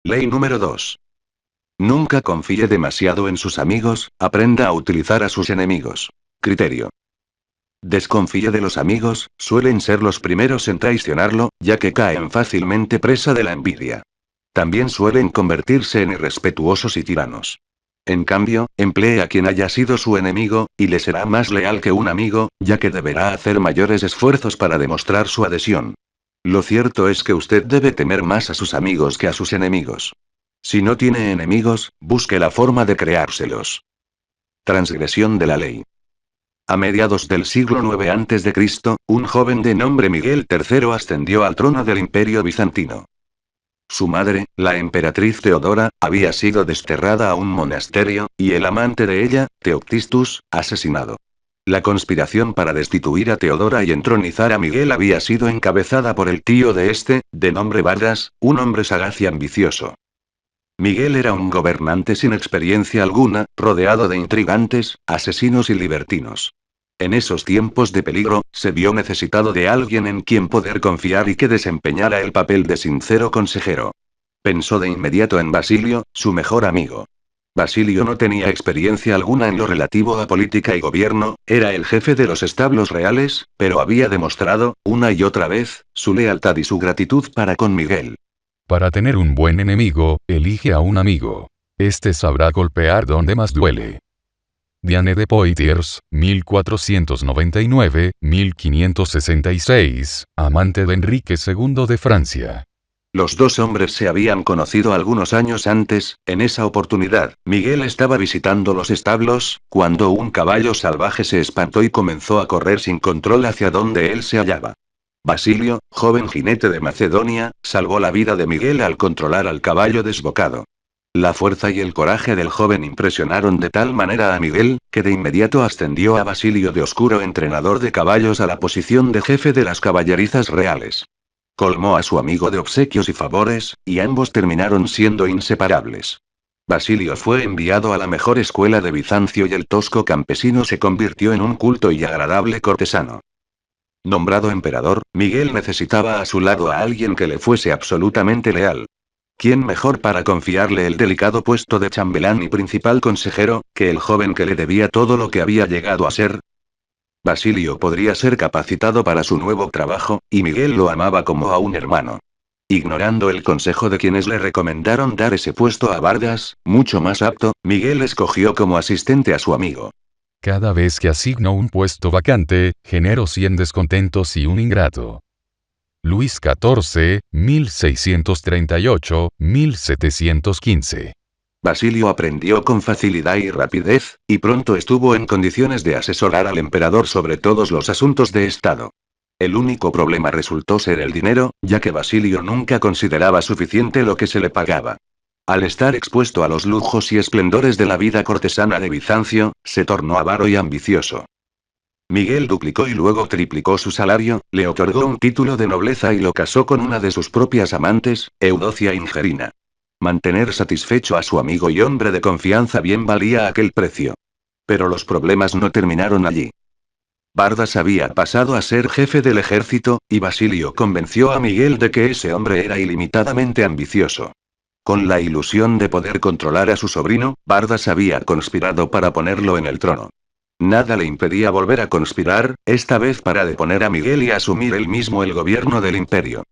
Ley número 2. Nunca confíe demasiado en sus amigos, aprenda a utilizar a sus enemigos. Criterio. Desconfíe de los amigos, suelen ser los primeros en traicionarlo, ya que caen fácilmente presa de la envidia. También suelen convertirse en irrespetuosos y tiranos. En cambio, emplee a quien haya sido su enemigo, y le será más leal que un amigo, ya que deberá hacer mayores esfuerzos para demostrar su adhesión. Lo cierto es que usted debe temer más a sus amigos que a sus enemigos. Si no tiene enemigos, busque la forma de creárselos. Transgresión de la ley. A mediados del siglo IX a.C., un joven de nombre Miguel III ascendió al trono del Imperio bizantino. Su madre, la emperatriz Teodora, había sido desterrada a un monasterio, y el amante de ella, Teoctistus, asesinado. La conspiración para destituir a Teodora y entronizar a Miguel había sido encabezada por el tío de este, de nombre Vargas, un hombre sagaz y ambicioso. Miguel era un gobernante sin experiencia alguna, rodeado de intrigantes, asesinos y libertinos. En esos tiempos de peligro, se vio necesitado de alguien en quien poder confiar y que desempeñara el papel de sincero consejero. Pensó de inmediato en Basilio, su mejor amigo. Basilio no tenía experiencia alguna en lo relativo a política y gobierno, era el jefe de los establos reales, pero había demostrado, una y otra vez, su lealtad y su gratitud para con Miguel. Para tener un buen enemigo, elige a un amigo. Este sabrá golpear donde más duele. Diane de Poitiers, 1499-1566, amante de Enrique II de Francia. Los dos hombres se habían conocido algunos años antes. En esa oportunidad, Miguel estaba visitando los establos, cuando un caballo salvaje se espantó y comenzó a correr sin control hacia donde él se hallaba. Basilio, joven jinete de Macedonia, salvó la vida de Miguel al controlar al caballo desbocado. La fuerza y el coraje del joven impresionaron de tal manera a Miguel, que de inmediato ascendió a Basilio de Oscuro, entrenador de caballos, a la posición de jefe de las caballerizas reales. Colmó a su amigo de obsequios y favores, y ambos terminaron siendo inseparables. Basilio fue enviado a la mejor escuela de Bizancio y el tosco campesino se convirtió en un culto y agradable cortesano. Nombrado emperador, Miguel necesitaba a su lado a alguien que le fuese absolutamente leal. ¿Quién mejor para confiarle el delicado puesto de chambelán y principal consejero, que el joven que le debía todo lo que había llegado a ser? Basilio podría ser capacitado para su nuevo trabajo, y Miguel lo amaba como a un hermano. Ignorando el consejo de quienes le recomendaron dar ese puesto a Vargas, mucho más apto, Miguel escogió como asistente a su amigo. Cada vez que asigno un puesto vacante, genero 100 descontentos y un ingrato. Luis XIV, 1638-1715. Basilio aprendió con facilidad y rapidez, y pronto estuvo en condiciones de asesorar al emperador sobre todos los asuntos de Estado. El único problema resultó ser el dinero, ya que Basilio nunca consideraba suficiente lo que se le pagaba. Al estar expuesto a los lujos y esplendores de la vida cortesana de Bizancio, se tornó avaro y ambicioso. Miguel duplicó y luego triplicó su salario, le otorgó un título de nobleza y lo casó con una de sus propias amantes, Eudocia Ingerina. Mantener satisfecho a su amigo y hombre de confianza bien valía aquel precio. Pero los problemas no terminaron allí. Bardas había pasado a ser jefe del ejército, y Basilio convenció a Miguel de que ese hombre era ilimitadamente ambicioso. Con la ilusión de poder controlar a su sobrino, Bardas había conspirado para ponerlo en el trono. Nada le impedía volver a conspirar, esta vez para deponer a Miguel y asumir él mismo el gobierno del imperio.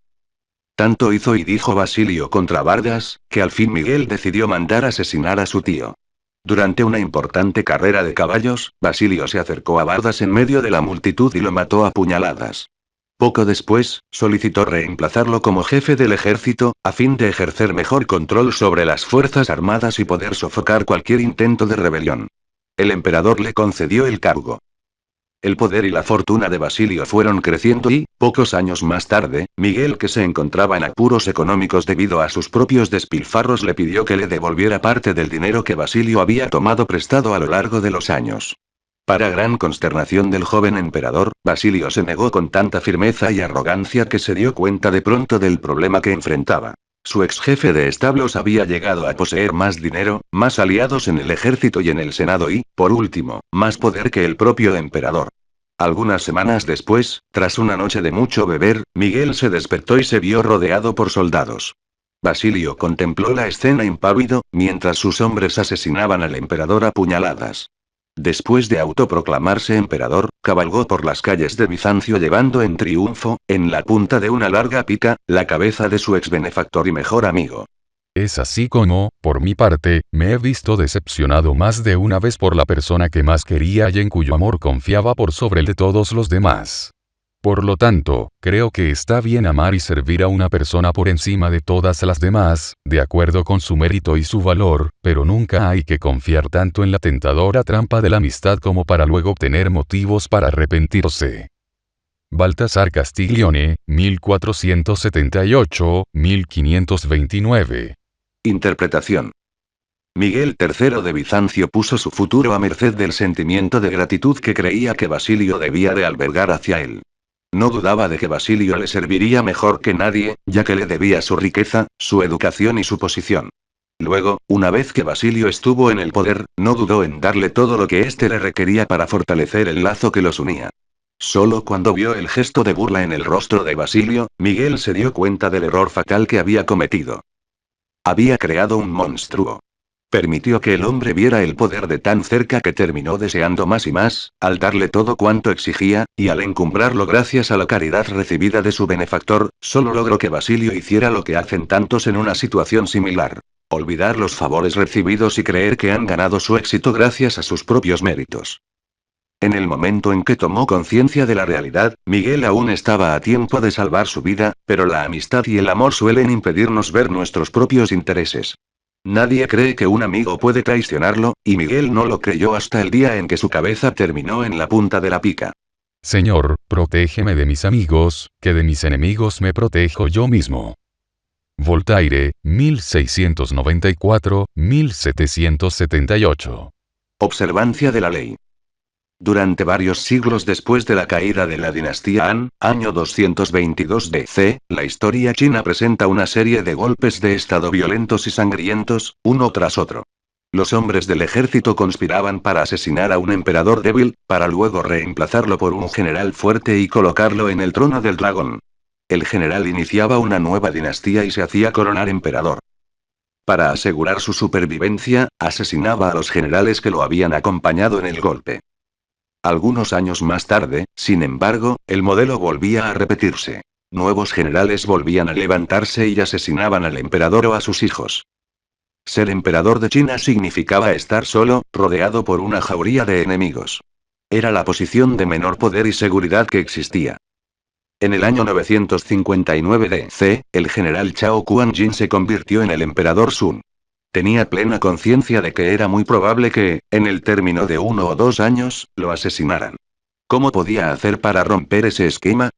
Tanto hizo y dijo Basilio contra Vargas, que al fin Miguel decidió mandar asesinar a su tío. Durante una importante carrera de caballos, Basilio se acercó a Vargas en medio de la multitud y lo mató a puñaladas. Poco después, solicitó reemplazarlo como jefe del ejército, a fin de ejercer mejor control sobre las fuerzas armadas y poder sofocar cualquier intento de rebelión. El emperador le concedió el cargo. El poder y la fortuna de Basilio fueron creciendo y, pocos años más tarde, Miguel, que se encontraba en apuros económicos debido a sus propios despilfarros, le pidió que le devolviera parte del dinero que Basilio había tomado prestado a lo largo de los años. Para gran consternación del joven emperador, Basilio se negó con tanta firmeza y arrogancia que se dio cuenta de pronto del problema que enfrentaba. Su ex jefe de establos había llegado a poseer más dinero, más aliados en el ejército y en el senado y, por último, más poder que el propio emperador. Algunas semanas después, tras una noche de mucho beber, Miguel se despertó y se vio rodeado por soldados. Basilio contempló la escena impávido, mientras sus hombres asesinaban al emperador a puñaladas. Después de autoproclamarse emperador, cabalgó por las calles de Bizancio llevando en triunfo, en la punta de una larga pica, la cabeza de su ex benefactor y mejor amigo. Es así como, por mi parte, me he visto decepcionado más de una vez por la persona que más quería y en cuyo amor confiaba por sobre el de todos los demás. Por lo tanto, creo que está bien amar y servir a una persona por encima de todas las demás, de acuerdo con su mérito y su valor, pero nunca hay que confiar tanto en la tentadora trampa de la amistad como para luego obtener motivos para arrepentirse. Baltasar Castiglione, 1478-1529. Interpretación. Miguel III de Bizancio puso su futuro a merced del sentimiento de gratitud que creía que Basilio debía de albergar hacia él. No dudaba de que Basilio le serviría mejor que nadie, ya que le debía su riqueza, su educación y su posición. Luego, una vez que Basilio estuvo en el poder, no dudó en darle todo lo que éste le requería para fortalecer el lazo que los unía. Solo cuando vio el gesto de burla en el rostro de Basilio, Miguel se dio cuenta del error fatal que había cometido. Había creado un monstruo. Permitió que el hombre viera el poder de tan cerca que terminó deseando más y más, al darle todo cuanto exigía, y al encumbrarlo gracias a la caridad recibida de su benefactor, solo logró que Basilio hiciera lo que hacen tantos en una situación similar. Olvidar los favores recibidos y creer que han ganado su éxito gracias a sus propios méritos. En el momento en que tomó conciencia de la realidad, Miguel aún estaba a tiempo de salvar su vida, pero la amistad y el amor suelen impedirnos ver nuestros propios intereses. Nadie cree que un amigo puede traicionarlo, y Miguel no lo creyó hasta el día en que su cabeza terminó en la punta de la pica. Señor, protégeme de mis amigos, que de mis enemigos me protejo yo mismo. Voltaire, 1694-1778. Observancia de la ley. Durante varios siglos después de la caída de la dinastía Han, año 222 DC, la historia china presenta una serie de golpes de estado violentos y sangrientos, uno tras otro. Los hombres del ejército conspiraban para asesinar a un emperador débil, para luego reemplazarlo por un general fuerte y colocarlo en el trono del dragón. El general iniciaba una nueva dinastía y se hacía coronar emperador. Para asegurar su supervivencia, asesinaba a los generales que lo habían acompañado en el golpe. Algunos años más tarde, sin embargo, el modelo volvía a repetirse. Nuevos generales volvían a levantarse y asesinaban al emperador o a sus hijos. Ser emperador de China significaba estar solo, rodeado por una jauría de enemigos. Era la posición de menor poder y seguridad que existía. En el año 959 DC, el general Chao Kuan-jin se convirtió en el emperador Sun. Tenía plena conciencia de que era muy probable que, en el término de 1 o 2 años, lo asesinaran. ¿Cómo podía hacer para romper ese esquema?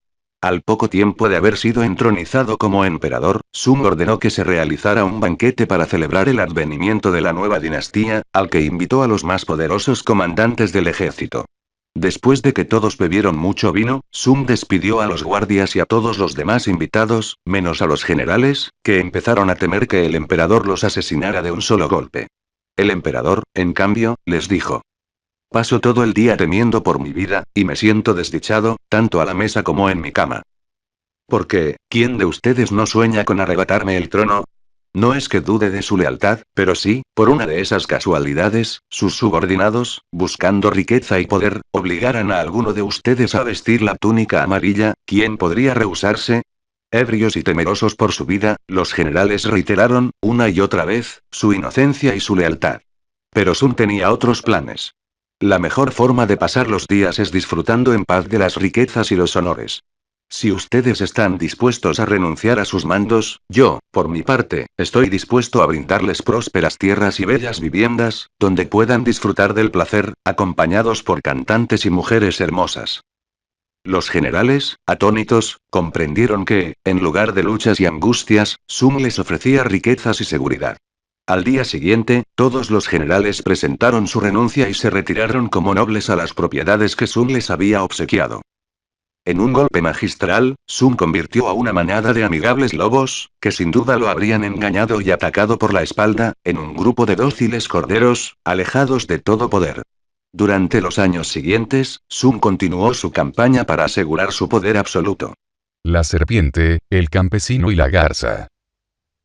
Al poco tiempo de haber sido entronizado como emperador, Sun ordenó que se realizara un banquete para celebrar el advenimiento de la nueva dinastía, al que invitó a los más poderosos comandantes del ejército. Después de que todos bebieron mucho vino, Sun despidió a los guardias y a todos los demás invitados, menos a los generales, que empezaron a temer que el emperador los asesinara de un solo golpe. El emperador, en cambio, les dijo: paso todo el día temiendo por mi vida, y me siento desdichado, tanto a la mesa como en mi cama. Porque, ¿quién de ustedes no sueña con arrebatarme el trono? No es que dude de su lealtad, pero sí, por una de esas casualidades, sus subordinados, buscando riqueza y poder, obligaran a alguno de ustedes a vestir la túnica amarilla, ¿quién podría rehusarse? Ebrios y temerosos por su vida, los generales reiteraron, una y otra vez, su inocencia y su lealtad. Pero Sun tenía otros planes. La mejor forma de pasar los días es disfrutando en paz de las riquezas y los honores. Si ustedes están dispuestos a renunciar a sus mandos, yo, por mi parte, estoy dispuesto a brindarles prósperas tierras y bellas viviendas, donde puedan disfrutar del placer, acompañados por cantantes y mujeres hermosas. Los generales, atónitos, comprendieron que, en lugar de luchas y angustias, Sun les ofrecía riquezas y seguridad. Al día siguiente, todos los generales presentaron su renuncia y se retiraron como nobles a las propiedades que Sun les había obsequiado. En un golpe magistral, Sun convirtió a una manada de amigables lobos, que sin duda lo habrían engañado y atacado por la espalda, en un grupo de dóciles corderos, alejados de todo poder. Durante los años siguientes, Sun continuó su campaña para asegurar su poder absoluto. La serpiente, el campesino y la garza.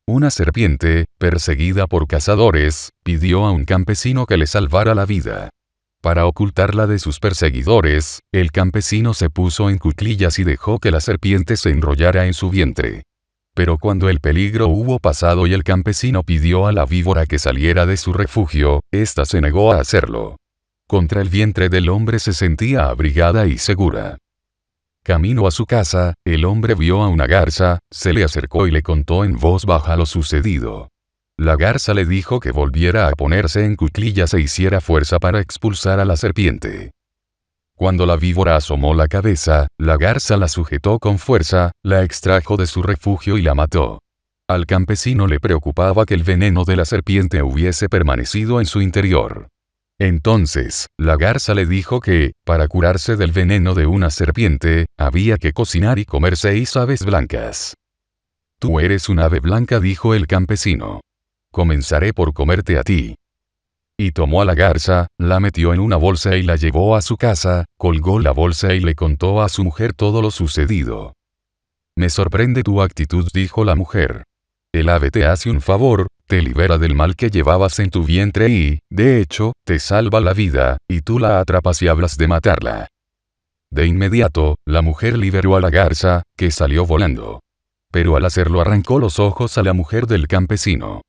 Una serpiente, perseguida por cazadores, pidió a un campesino que le salvara la vida. Para ocultarla de sus perseguidores, el campesino se puso en cuclillas y dejó que la serpiente se enrollara en su vientre. Pero cuando el peligro hubo pasado y el campesino pidió a la víbora que saliera de su refugio, ésta se negó a hacerlo. Contra el vientre del hombre se sentía abrigada y segura. Camino a su casa, el hombre vio a una garza, se le acercó y le contó en voz baja lo sucedido. La garza le dijo que volviera a ponerse en cuclillas e hiciera fuerza para expulsar a la serpiente. Cuando la víbora asomó la cabeza, la garza la sujetó con fuerza, la extrajo de su refugio y la mató. Al campesino le preocupaba que el veneno de la serpiente hubiese permanecido en su interior. Entonces, la garza le dijo que, para curarse del veneno de una serpiente, había que cocinar y comer 6 aves blancas. Tú eres un ave blanca, dijo el campesino. Comenzaré por comerte a ti. Y tomó a la garza, la metió en una bolsa y la llevó a su casa, colgó la bolsa y le contó a su mujer todo lo sucedido. Me sorprende tu actitud, dijo la mujer. El ave te hace un favor, te libera del mal que llevabas en tu vientre y, de hecho, te salva la vida, y tú la atrapas y hablas de matarla. De inmediato, la mujer liberó a la garza, que salió volando. Pero al hacerlo arrancó los ojos a la mujer del campesino.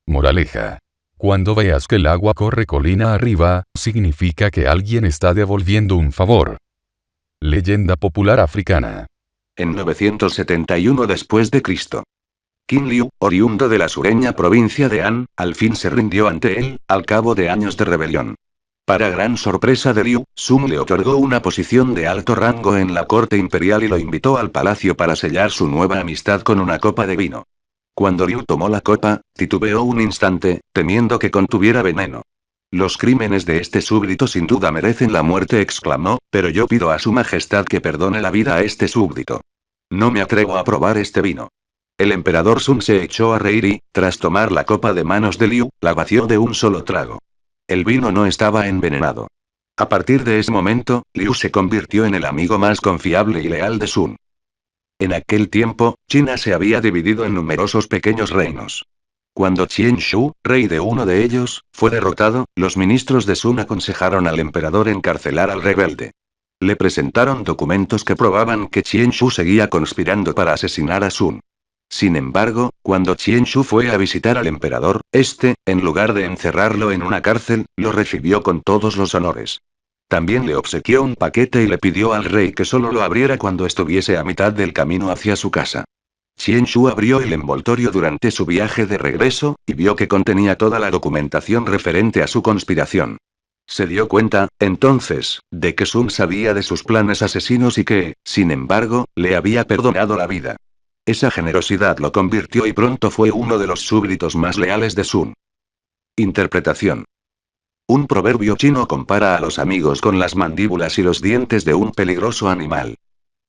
Moraleja. Cuando veas que el agua corre colina arriba, significa que alguien está devolviendo un favor. Leyenda popular africana. En 971 después de Cristo. Qin Liu, oriundo de la sureña provincia de Han, al fin se rindió ante él, al cabo de años de rebelión. Para gran sorpresa de Liu, Sun le otorgó una posición de alto rango en la corte imperial y lo invitó al palacio para sellar su nueva amistad con una copa de vino. Cuando Liu tomó la copa, titubeó un instante, temiendo que contuviera veneno. Los crímenes de este súbdito sin duda merecen la muerte, exclamó, pero yo pido a su majestad que perdone la vida a este súbdito. No me atrevo a probar este vino. El emperador Sun se echó a reír y, tras tomar la copa de manos de Liu, la vació de un solo trago. El vino no estaba envenenado. A partir de ese momento, Liu se convirtió en el amigo más confiable y leal de Sun. En aquel tiempo, China se había dividido en numerosos pequeños reinos. Cuando Qian Shu, rey de uno de ellos, fue derrotado, los ministros de Sun aconsejaron al emperador encarcelar al rebelde. Le presentaron documentos que probaban que Qian Shu seguía conspirando para asesinar a Sun. Sin embargo, cuando Qian Shu fue a visitar al emperador, este, en lugar de encerrarlo en una cárcel, lo recibió con todos los honores. También le obsequió un paquete y le pidió al rey que solo lo abriera cuando estuviese a mitad del camino hacia su casa. Qian Shu abrió el envoltorio durante su viaje de regreso, y vio que contenía toda la documentación referente a su conspiración. Se dio cuenta, entonces, de que Sun sabía de sus planes asesinos y que, sin embargo, le había perdonado la vida. Esa generosidad lo convirtió y pronto fue uno de los súbditos más leales de Sun. Interpretación. Un proverbio chino compara a los amigos con las mandíbulas y los dientes de un peligroso animal.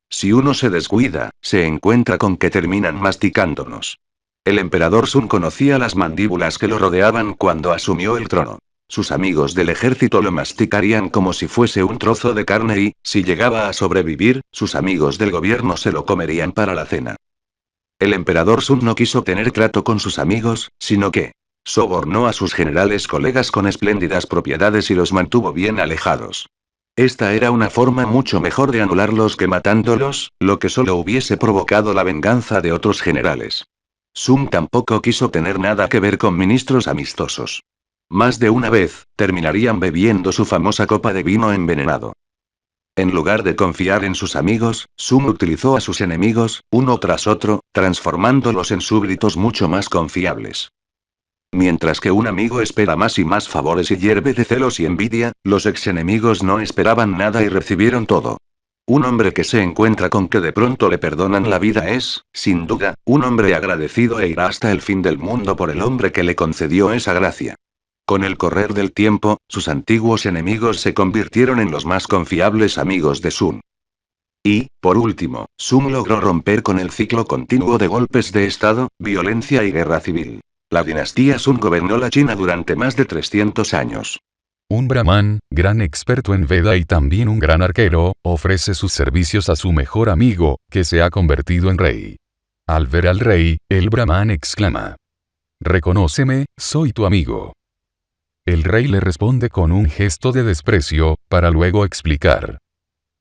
Si uno se descuida, se encuentra con que terminan masticándonos. El emperador Sun conocía las mandíbulas que lo rodeaban cuando asumió el trono. Sus amigos del ejército lo masticarían como si fuese un trozo de carne y, si llegaba a sobrevivir, sus amigos del gobierno se lo comerían para la cena. El emperador Sun no quiso tener trato con sus amigos, sino que sobornó a sus generales colegas con espléndidas propiedades y los mantuvo bien alejados. Esta era una forma mucho mejor de anularlos que matándolos, lo que solo hubiese provocado la venganza de otros generales. Sun tampoco quiso tener nada que ver con ministros amistosos. Más de una vez, terminarían bebiendo su famosa copa de vino envenenado. En lugar de confiar en sus amigos, Sun utilizó a sus enemigos, uno tras otro, transformándolos en súbditos mucho más confiables. Mientras que un amigo espera más y más favores y hierve de celos y envidia, los ex-enemigos no esperaban nada y recibieron todo. Un hombre que se encuentra con que de pronto le perdonan la vida es, sin duda, un hombre agradecido e irá hasta el fin del mundo por el hombre que le concedió esa gracia. Con el correr del tiempo, sus antiguos enemigos se convirtieron en los más confiables amigos de Sun. Y, por último, Sun logró romper con el ciclo continuo de golpes de estado, violencia y guerra civil. La dinastía Sun gobernó la China durante más de 300 años. Un brahman, gran experto en Veda y también un gran arquero, ofrece sus servicios a su mejor amigo, que se ha convertido en rey. Al ver al rey, el brahman exclama: «Reconóceme, soy tu amigo». El rey le responde con un gesto de desprecio, para luego explicar: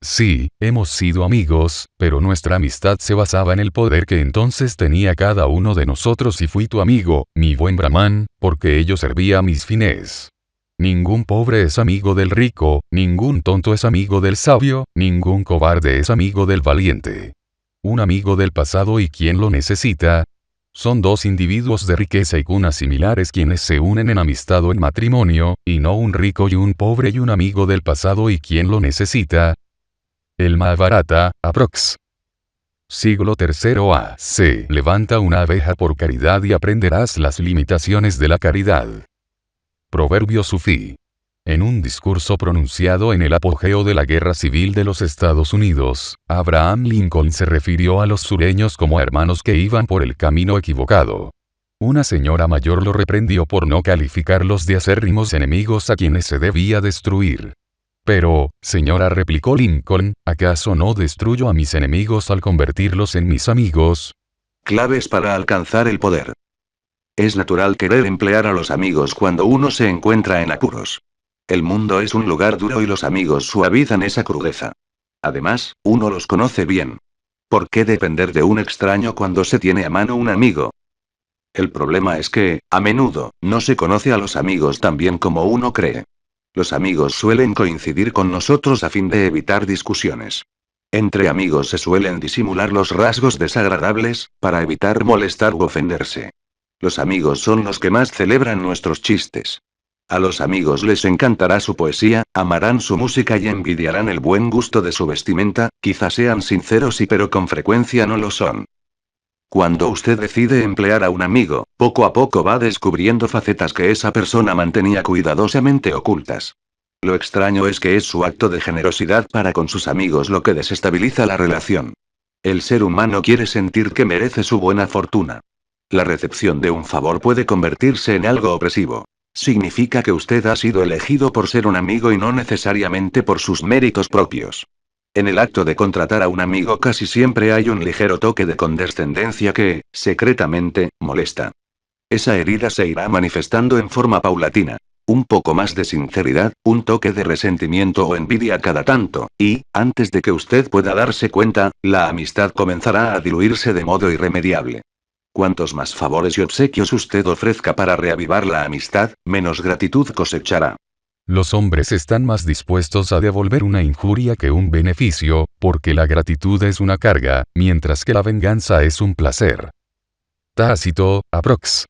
«Sí, hemos sido amigos, pero nuestra amistad se basaba en el poder que entonces tenía cada uno de nosotros y fui tu amigo, mi buen brahman, porque ello servía a mis fines. Ningún pobre es amigo del rico, ningún tonto es amigo del sabio, ningún cobarde es amigo del valiente. Un amigo del pasado y quien lo necesita. Son dos individuos de riqueza y cunas similares quienes se unen en amistad o en matrimonio, y no un rico y un pobre y un amigo del pasado y quien lo necesita». El Mahabharata, aprox. Siglo III a.C. Levanta una abeja por caridad y aprenderás las limitaciones de la caridad. Proverbio sufí. En un discurso pronunciado en el apogeo de la Guerra Civil de los Estados Unidos, Abraham Lincoln se refirió a los sureños como hermanos que iban por el camino equivocado. Una señora mayor lo reprendió por no calificarlos de acérrimos enemigos a quienes se debía destruir. «Pero, señora», replicó Lincoln, «¿acaso no destruyo a mis enemigos al convertirlos en mis amigos?». Claves para alcanzar el poder. Es natural querer emplear a los amigos cuando uno se encuentra en apuros. El mundo es un lugar duro y los amigos suavizan esa crudeza. Además, uno los conoce bien. ¿Por qué depender de un extraño cuando se tiene a mano un amigo? El problema es que, a menudo, no se conoce a los amigos tan bien como uno cree. Los amigos suelen coincidir con nosotros a fin de evitar discusiones. Entre amigos se suelen disimular los rasgos desagradables, para evitar molestar u ofenderse. Los amigos son los que más celebran nuestros chistes. A los amigos les encantará su poesía, amarán su música y envidiarán el buen gusto de su vestimenta, quizás sean sinceros pero con frecuencia no lo son. Cuando usted decide emplear a un amigo, poco a poco va descubriendo facetas que esa persona mantenía cuidadosamente ocultas. Lo extraño es que es su acto de generosidad para con sus amigos lo que desestabiliza la relación. El ser humano quiere sentir que merece su buena fortuna. La recepción de un favor puede convertirse en algo opresivo. Significa que usted ha sido elegido por ser un amigo y no necesariamente por sus méritos propios. En el acto de contratar a un amigo casi siempre hay un ligero toque de condescendencia que, secretamente, molesta. Esa herida se irá manifestando en forma paulatina. Un poco más de sinceridad, un toque de resentimiento o envidia cada tanto, y, antes de que usted pueda darse cuenta, la amistad comenzará a diluirse de modo irremediable. Cuantos más favores y obsequios usted ofrezca para reavivar la amistad, menos gratitud cosechará. Los hombres están más dispuestos a devolver una injuria que un beneficio, porque la gratitud es una carga, mientras que la venganza es un placer. Tácito, aprox.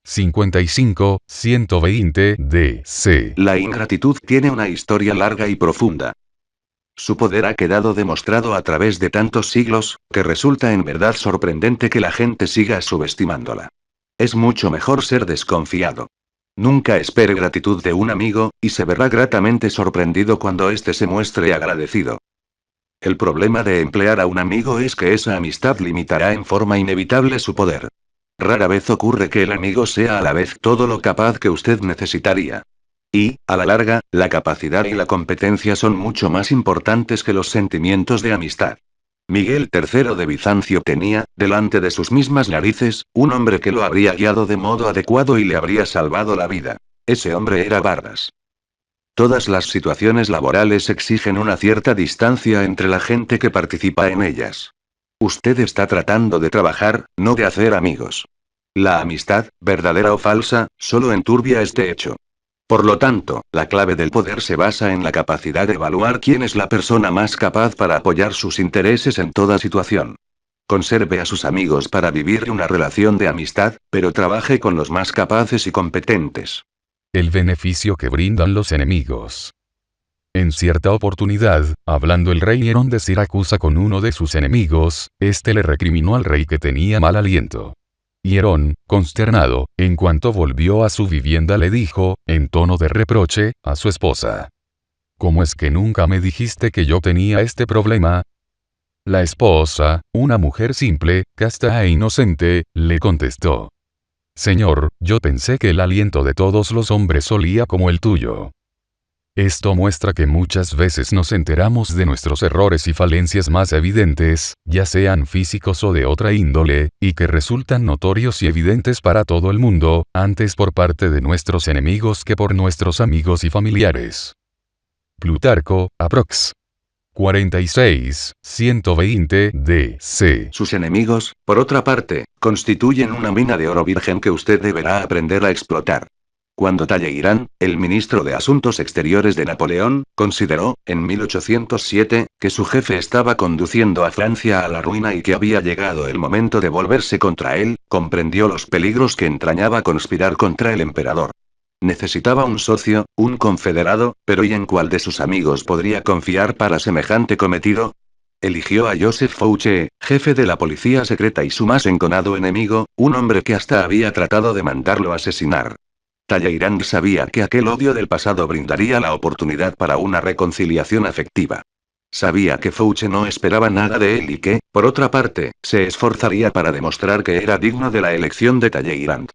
55-120 D.C. La ingratitud tiene una historia larga y profunda. Su poder ha quedado demostrado a través de tantos siglos, que resulta en verdad sorprendente que la gente siga subestimándola. Es mucho mejor ser desconfiado. Nunca espere gratitud de un amigo, y se verá gratamente sorprendido cuando éste se muestre agradecido. El problema de emplear a un amigo es que esa amistad limitará en forma inevitable su poder. Rara vez ocurre que el amigo sea a la vez todo lo capaz que usted necesitaría. Y, a la larga, la capacidad y la competencia son mucho más importantes que los sentimientos de amistad. Miguel III de Bizancio tenía, delante de sus mismas narices, un hombre que lo habría guiado de modo adecuado y le habría salvado la vida. Ese hombre era Barras. Todas las situaciones laborales exigen una cierta distancia entre la gente que participa en ellas. Usted está tratando de trabajar, no de hacer amigos. La amistad, verdadera o falsa, solo enturbia este hecho. Por lo tanto, la clave del poder se basa en la capacidad de evaluar quién es la persona más capaz para apoyar sus intereses en toda situación. Conserve a sus amigos para vivir una relación de amistad, pero trabaje con los más capaces y competentes. El beneficio que brindan los enemigos. En cierta oportunidad, hablando el rey Hierón de Siracusa con uno de sus enemigos, este le recriminó al rey que tenía mal aliento. Hierón, consternado, en cuanto volvió a su vivienda le dijo, en tono de reproche, a su esposa: «¿Cómo es que nunca me dijiste que yo tenía este problema?». La esposa, una mujer simple, casta e inocente, le contestó: «Señor, yo pensé que el aliento de todos los hombres olía como el tuyo». Esto muestra que muchas veces nos enteramos de nuestros errores y falencias más evidentes, ya sean físicos o de otra índole, y que resultan notorios y evidentes para todo el mundo, antes por parte de nuestros enemigos que por nuestros amigos y familiares. Plutarco, aprox. 46, 120 DC. Sus enemigos, por otra parte, constituyen una mina de oro virgen que usted deberá aprender a explotar. Cuando Talleyrand, el ministro de Asuntos Exteriores de Napoleón, consideró, en 1807, que su jefe estaba conduciendo a Francia a la ruina y que había llegado el momento de volverse contra él, comprendió los peligros que entrañaba conspirar contra el emperador. Necesitaba un socio, un confederado, pero ¿y en cuál de sus amigos podría confiar para semejante cometido? Eligió a Joseph Fouché, jefe de la policía secreta y su más enconado enemigo, un hombre que hasta había tratado de mandarlo asesinar. Talleyrand sabía que aquel odio del pasado brindaría la oportunidad para una reconciliación afectiva. Sabía que Fouché no esperaba nada de él y que, por otra parte, se esforzaría para demostrar que era digno de la elección de Talleyrand.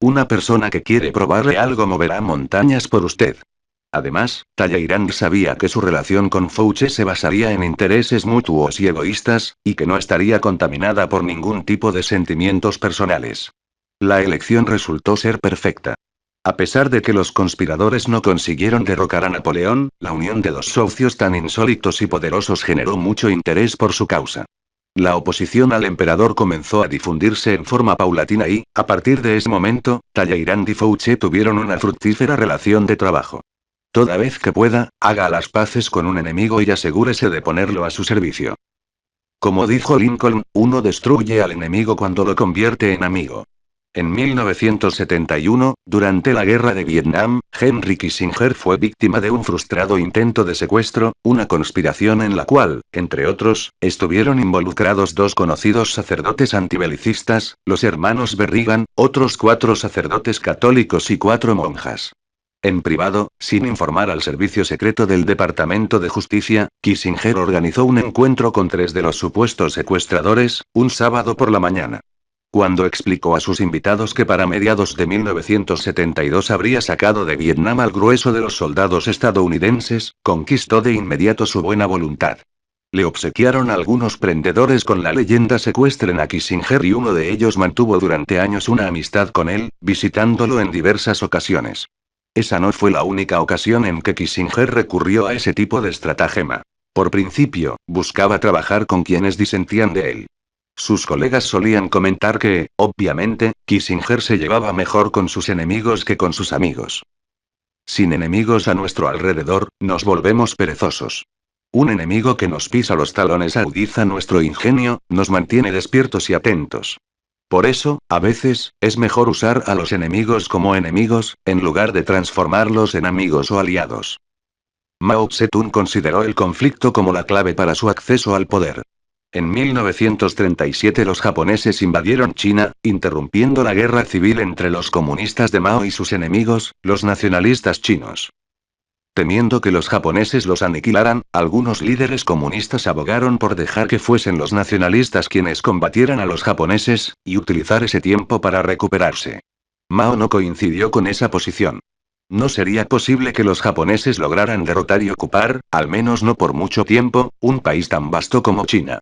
Una persona que quiere probarle algo moverá montañas por usted. Además, Talleyrand sabía que su relación con Fouché se basaría en intereses mutuos y egoístas, y que no estaría contaminada por ningún tipo de sentimientos personales. La elección resultó ser perfecta. A pesar de que los conspiradores no consiguieron derrocar a Napoleón, la unión de dos socios tan insólitos y poderosos generó mucho interés por su causa. La oposición al emperador comenzó a difundirse en forma paulatina y, a partir de ese momento, Talleyrand y Fouché tuvieron una fructífera relación de trabajo. Toda vez que pueda, haga las paces con un enemigo y asegúrese de ponerlo a su servicio. Como dijo Lincoln, uno destruye al enemigo cuando lo convierte en amigo. En 1971, durante la Guerra de Vietnam, Henry Kissinger fue víctima de un frustrado intento de secuestro, una conspiración en la cual, entre otros, estuvieron involucrados dos conocidos sacerdotes antibelicistas, los hermanos Berrigan, otros 4 sacerdotes católicos y 4 monjas. En privado, sin informar al servicio secreto del Departamento de Justicia, Kissinger organizó un encuentro con 3 de los supuestos secuestradores, un sábado por la mañana. Cuando explicó a sus invitados que para mediados de 1972 habría sacado de Vietnam al grueso de los soldados estadounidenses, conquistó de inmediato su buena voluntad. Le obsequiaron algunos prendedores con la leyenda "Secuestren a Kissinger" y uno de ellos mantuvo durante años una amistad con él, visitándolo en diversas ocasiones. Esa no fue la única ocasión en que Kissinger recurrió a ese tipo de estratagema. Por principio, buscaba trabajar con quienes disentían de él. Sus colegas solían comentar que, obviamente, Kissinger se llevaba mejor con sus enemigos que con sus amigos. Sin enemigos a nuestro alrededor, nos volvemos perezosos. Un enemigo que nos pisa los talones agudiza nuestro ingenio, nos mantiene despiertos y atentos. Por eso, a veces, es mejor usar a los enemigos como enemigos, en lugar de transformarlos en amigos o aliados. Mao Zedong consideró el conflicto como la clave para su acceso al poder. En 1937 los japoneses invadieron China, interrumpiendo la guerra civil entre los comunistas de Mao y sus enemigos, los nacionalistas chinos. Temiendo que los japoneses los aniquilaran, algunos líderes comunistas abogaron por dejar que fuesen los nacionalistas quienes combatieran a los japoneses, y utilizar ese tiempo para recuperarse. Mao no coincidió con esa posición. No sería posible que los japoneses lograran derrotar y ocupar, al menos no por mucho tiempo, un país tan vasto como China.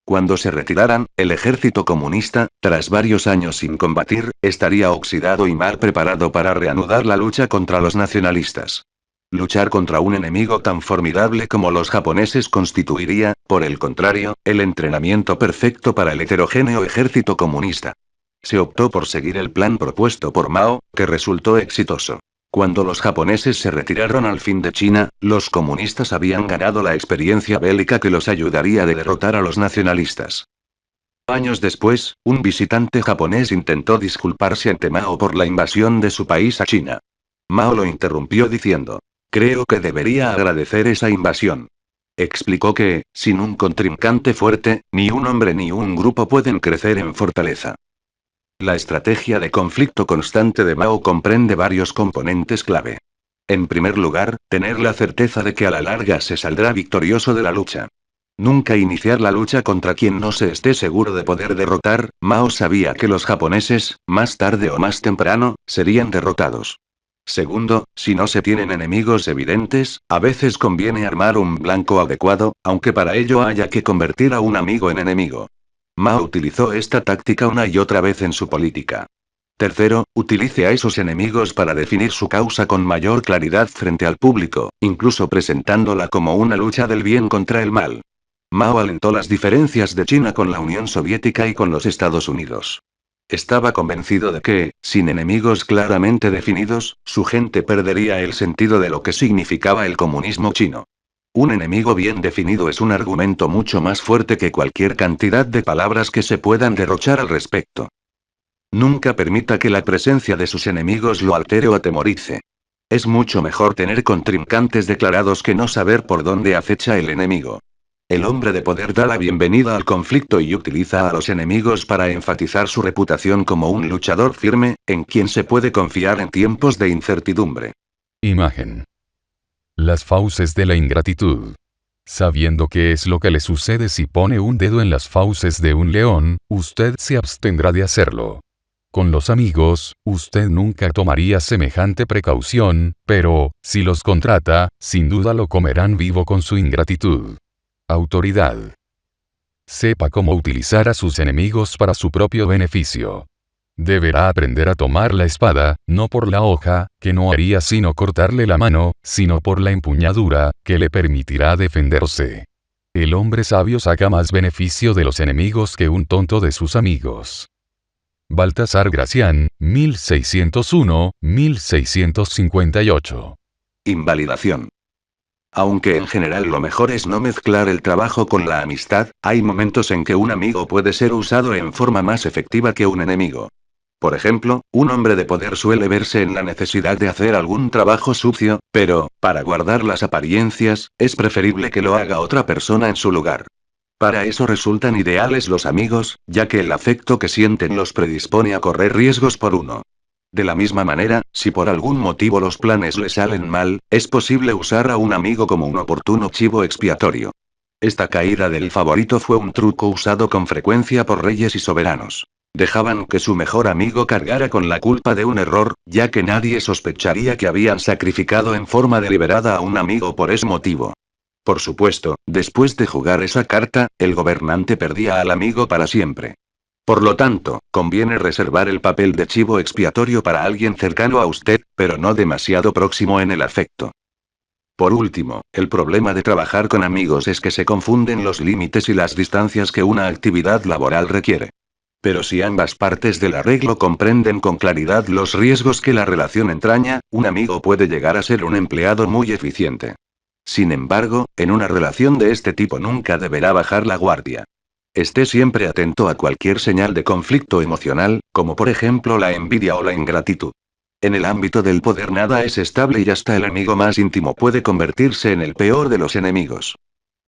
Cuando se retiraran, el ejército comunista, tras varios años sin combatir, estaría oxidado y mal preparado para reanudar la lucha contra los nacionalistas. Luchar contra un enemigo tan formidable como los japoneses constituiría, por el contrario, el entrenamiento perfecto para el heterogéneo ejército comunista. Se optó por seguir el plan propuesto por Mao, que resultó exitoso. Cuando los japoneses se retiraron al fin de China, los comunistas habían ganado la experiencia bélica que los ayudaría a derrotar a los nacionalistas. Años después, un visitante japonés intentó disculparse ante Mao por la invasión de su país a China. Mao lo interrumpió diciendo: "Creo que debería agradecer esa invasión". Explicó que, sin un contrincante fuerte, ni un hombre ni un grupo pueden crecer en fortaleza. La estrategia de conflicto constante de Mao comprende varios componentes clave. En primer lugar, tener la certeza de que a la larga se saldrá victorioso de la lucha. Nunca iniciar la lucha contra quien no se esté seguro de poder derrotar. Mao sabía que los japoneses, más tarde o más temprano, serían derrotados. Segundo, si no se tienen enemigos evidentes, a veces conviene armar un blanco adecuado, aunque para ello haya que convertir a un amigo en enemigo. Mao utilizó esta táctica una y otra vez en su política. Tercero, utilice a esos enemigos para definir su causa con mayor claridad frente al público, incluso presentándola como una lucha del bien contra el mal. Mao alentó las diferencias de China con la Unión Soviética y con los Estados Unidos. Estaba convencido de que, sin enemigos claramente definidos, su gente perdería el sentido de lo que significaba el comunismo chino. Un enemigo bien definido es un argumento mucho más fuerte que cualquier cantidad de palabras que se puedan derrochar al respecto. Nunca permita que la presencia de sus enemigos lo altere o atemorice. Es mucho mejor tener contrincantes declarados que no saber por dónde acecha el enemigo. El hombre de poder da la bienvenida al conflicto y utiliza a los enemigos para enfatizar su reputación como un luchador firme, en quien se puede confiar en tiempos de incertidumbre. Imagen. Las fauces de la ingratitud. Sabiendo qué es lo que le sucede si pone un dedo en las fauces de un león, usted se abstendrá de hacerlo. Con los amigos, usted nunca tomaría semejante precaución, pero, si los contrata, sin duda lo comerán vivo con su ingratitud. Autoridad. Sepa cómo utilizar a sus enemigos para su propio beneficio. Deberá aprender a tomar la espada, no por la hoja, que no haría sino cortarle la mano, sino por la empuñadura, que le permitirá defenderse. El hombre sabio saca más beneficio de los enemigos que un tonto de sus amigos. Baltasar Gracián, 1601-1658. Invalidación. Aunque en general lo mejor es no mezclar el trabajo con la amistad, hay momentos en que un amigo puede ser usado en forma más efectiva que un enemigo. Por ejemplo, un hombre de poder suele verse en la necesidad de hacer algún trabajo sucio, pero, para guardar las apariencias, es preferible que lo haga otra persona en su lugar. Para eso resultan ideales los amigos, ya que el afecto que sienten los predispone a correr riesgos por uno. De la misma manera, si por algún motivo los planes le salen mal, es posible usar a un amigo como un oportuno chivo expiatorio. Esta caída del favorito fue un truco usado con frecuencia por reyes y soberanos. Dejaban que su mejor amigo cargara con la culpa de un error, ya que nadie sospecharía que habían sacrificado en forma deliberada a un amigo por ese motivo. Por supuesto, después de jugar esa carta, el gobernante perdía al amigo para siempre. Por lo tanto, conviene reservar el papel de chivo expiatorio para alguien cercano a usted, pero no demasiado próximo en el afecto. Por último, el problema de trabajar con amigos es que se confunden los límites y las distancias que una actividad laboral requiere. Pero si ambas partes del arreglo comprenden con claridad los riesgos que la relación entraña, un amigo puede llegar a ser un empleado muy eficiente. Sin embargo, en una relación de este tipo nunca deberá bajar la guardia. Esté siempre atento a cualquier señal de conflicto emocional, como por ejemplo la envidia o la ingratitud. En el ámbito del poder nada es estable y hasta el amigo más íntimo puede convertirse en el peor de los enemigos.